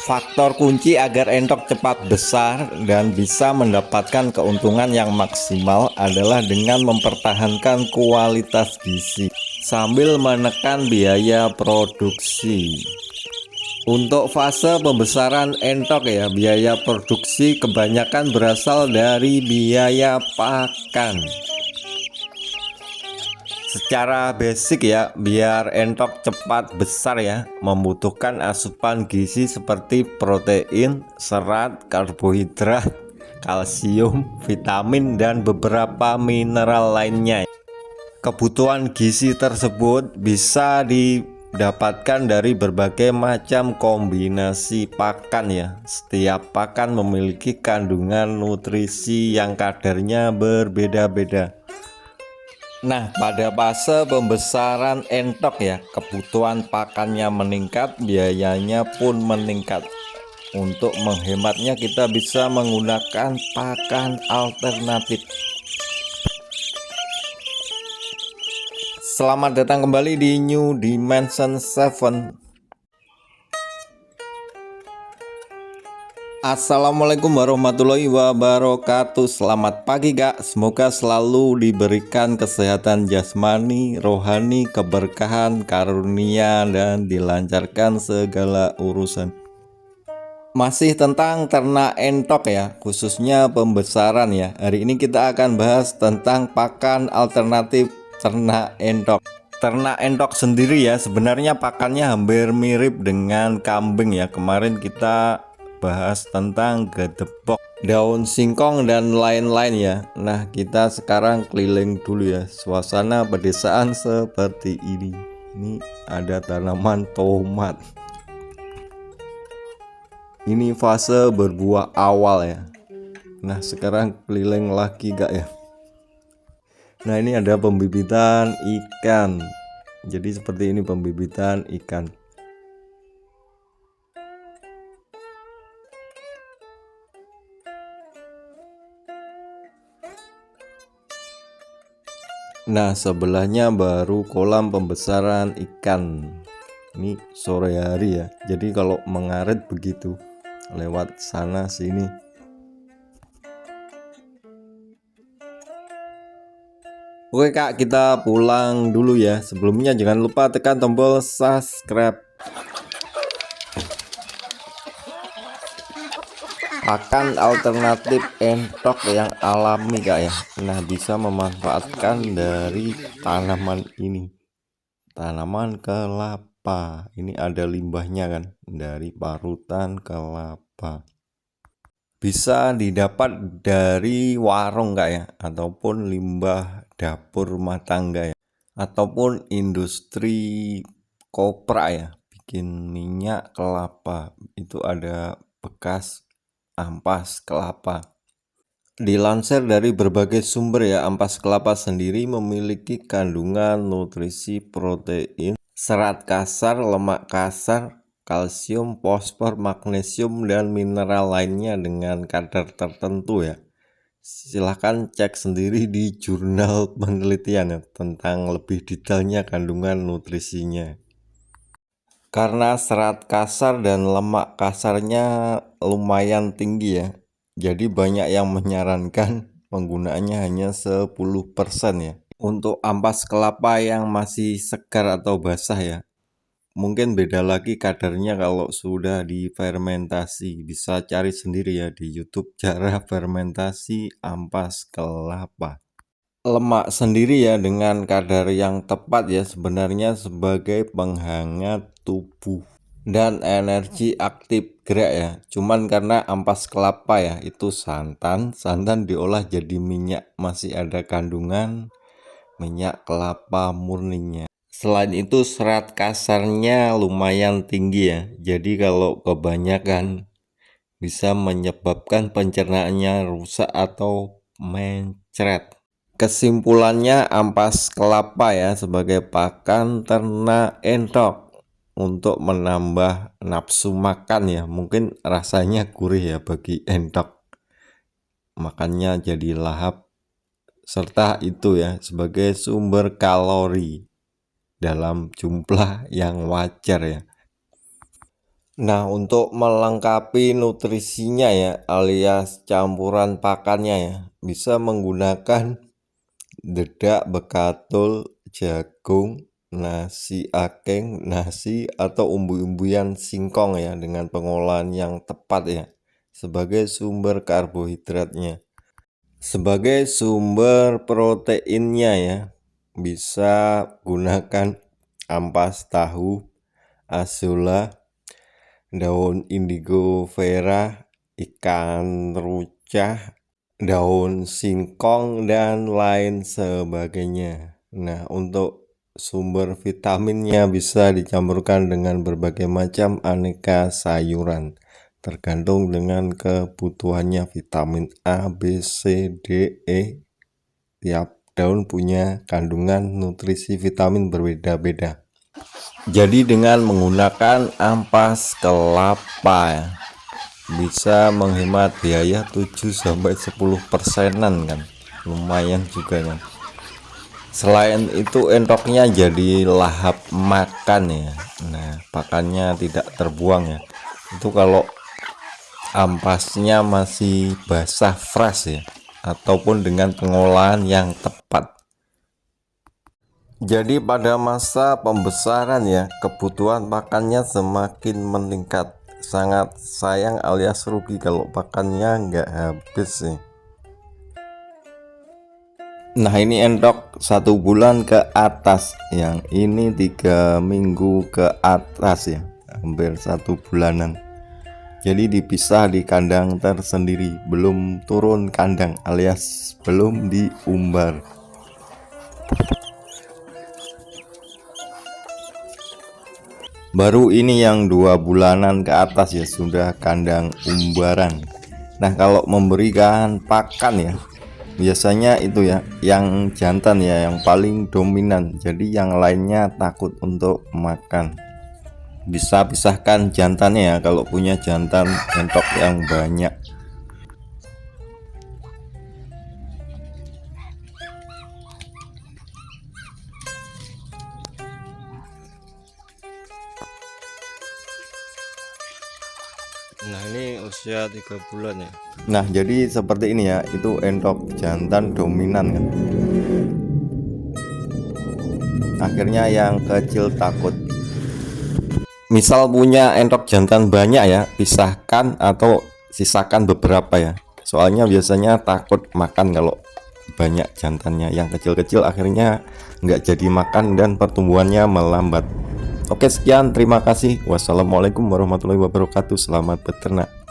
Faktor kunci agar entok cepat besar dan bisa mendapatkan keuntungan yang maksimal adalah dengan mempertahankan kualitas gizi sambil menekan biaya produksi. Untuk fase pembesaran entok ya, biaya produksi kebanyakan berasal dari biaya pakan. Secara basic ya, biar entok cepat besar ya, membutuhkan asupan gizi seperti protein, serat, karbohidrat, kalsium, vitamin, dan beberapa mineral lainnya. Kebutuhan gizi tersebut bisa didapatkan dari berbagai macam kombinasi pakan ya. Setiap pakan memiliki kandungan nutrisi yang kadarnya berbeda-beda. Nah, pada fase pembesaran entok ya, kebutuhan pakannya meningkat, biayanya pun meningkat. Untuk menghematnya kita bisa menggunakan pakan alternatif. Selamat datang kembali di New Dimension 7. Assalamualaikum warahmatullahi wabarakatuh. Selamat pagi Kak, semoga selalu diberikan kesehatan jasmani, rohani, keberkahan, karunia, dan dilancarkan segala urusan. Masih tentang ternak entok ya, khususnya pembesaran ya. Hari ini kita akan bahas tentang pakan alternatif ternak entok. Ternak entok sendiri ya, sebenarnya pakannya hampir mirip dengan kambing ya. Kemarin kita bahas tentang gedebok, daun singkong, dan lain-lain ya. Nah, kita sekarang keliling dulu ya, suasana pedesaan seperti ini. Ini ada tanaman tomat. Ini fase berbuah awal ya. Nah, sekarang keliling lagi gak ya. Nah, ini ada pembibitan ikan. Jadi seperti ini pembibitan ikan. Nah, sebelahnya baru kolam pembesaran ikan. Ini sore hari ya. Jadi kalau mengarit begitu lewat sana sini. Oke Kak, kita pulang dulu ya. Sebelumnya jangan lupa tekan tombol subscribe. Pakan alternatif entok yang alami Kak ya. Nah, bisa memanfaatkan dari tanaman ini. Tanaman kelapa. Ini ada limbahnya kan, dari parutan kelapa. Bisa didapat dari warung Kak ya, ataupun limbah dapur rumah tangga ya, ataupun industri kopra ya, bikin minyak kelapa. Itu ada bekas ampas kelapa. Dilansir dari berbagai sumber ya, ampas kelapa sendiri memiliki kandungan nutrisi protein, serat kasar, lemak kasar, kalsium, fosfor, magnesium, dan mineral lainnya dengan kadar tertentu ya. Silahkan cek sendiri di jurnal penelitian ya, tentang lebih detailnya kandungan nutrisinya. Karena serat kasar dan lemak kasarnya lumayan tinggi ya, jadi banyak yang menyarankan penggunaannya hanya 10% ya. Untuk ampas kelapa yang masih segar atau basah ya, mungkin beda lagi kadarnya kalau sudah difermentasi. Bisa cari sendiri ya di YouTube cara fermentasi ampas kelapa. Lemak sendiri ya dengan kadar yang tepat ya, sebenarnya sebagai penghangat tubuh dan energi aktif gerak ya. Cuman karena ampas kelapa ya itu santan diolah jadi minyak, masih ada kandungan minyak kelapa murninya. Selain itu serat kasarnya lumayan tinggi ya, jadi kalau kebanyakan bisa menyebabkan pencernaannya rusak atau mencret. Kesimpulannya, ampas kelapa ya sebagai pakan ternak entok untuk menambah nafsu makan ya. Mungkin rasanya gurih ya bagi entok, makannya jadi lahap, serta itu ya sebagai sumber kalori dalam jumlah yang wajar ya. Nah, untuk melengkapi nutrisinya ya, alias campuran pakannya ya, bisa menggunakan dedak, bekatul, jagung, nasi akeng, nasi atau umbu-umbuan singkong ya, dengan pengolahan yang tepat ya, sebagai sumber karbohidratnya. Sebagai sumber proteinnya ya, bisa gunakan ampas tahu, azolla, daun indigo vera, ikan rucah, daun singkong, dan lain sebagainya. Nah, untuk sumber vitaminnya bisa dicampurkan dengan berbagai macam aneka sayuran, tergantung dengan kebutuhannya vitamin A, B, C, D, E. Tiap daun punya kandungan nutrisi vitamin berbeda-beda. Jadi dengan menggunakan ampas kelapa ya, bisa menghemat biaya 7-10%-an kan, lumayan juga kan. Selain itu entoknya jadi lahap makan ya. Nah, pakannya tidak terbuang ya. Itu kalau ampasnya masih basah fresh ya, ataupun dengan pengolahan yang tepat. Jadi pada masa pembesaran ya, kebutuhan pakannya semakin meningkat. Sangat sayang alias rugi kalau pakannya nggak habis sih. Nah, ini entok 1 bulan ke atas, yang ini 3 minggu ke atas ya, hampir 1 bulanan. Jadi dipisah di kandang tersendiri, belum turun kandang alias belum diumbar. Baru ini yang 2 bulanan ke atas ya, sudah kandang umbaran. Nah, kalau memberikan pakan ya, biasanya itu ya yang jantan ya yang paling dominan, jadi yang lainnya takut untuk makan. Bisa pisahkan jantannya ya kalau punya jantan entok yang banyak. Nah, ini usia 3 bulan ya. Nah, jadi seperti ini ya, itu entok jantan dominan kan. Akhirnya yang kecil takut. Misal punya entok jantan banyak ya, pisahkan atau sisakan beberapa ya. Soalnya biasanya takut makan kalau banyak jantannya. Yang kecil-kecil akhirnya nggak jadi makan dan pertumbuhannya melambat. Oke, sekian, terima kasih. Wassalamualaikum warahmatullahi wabarakatuh. Selamat beternak.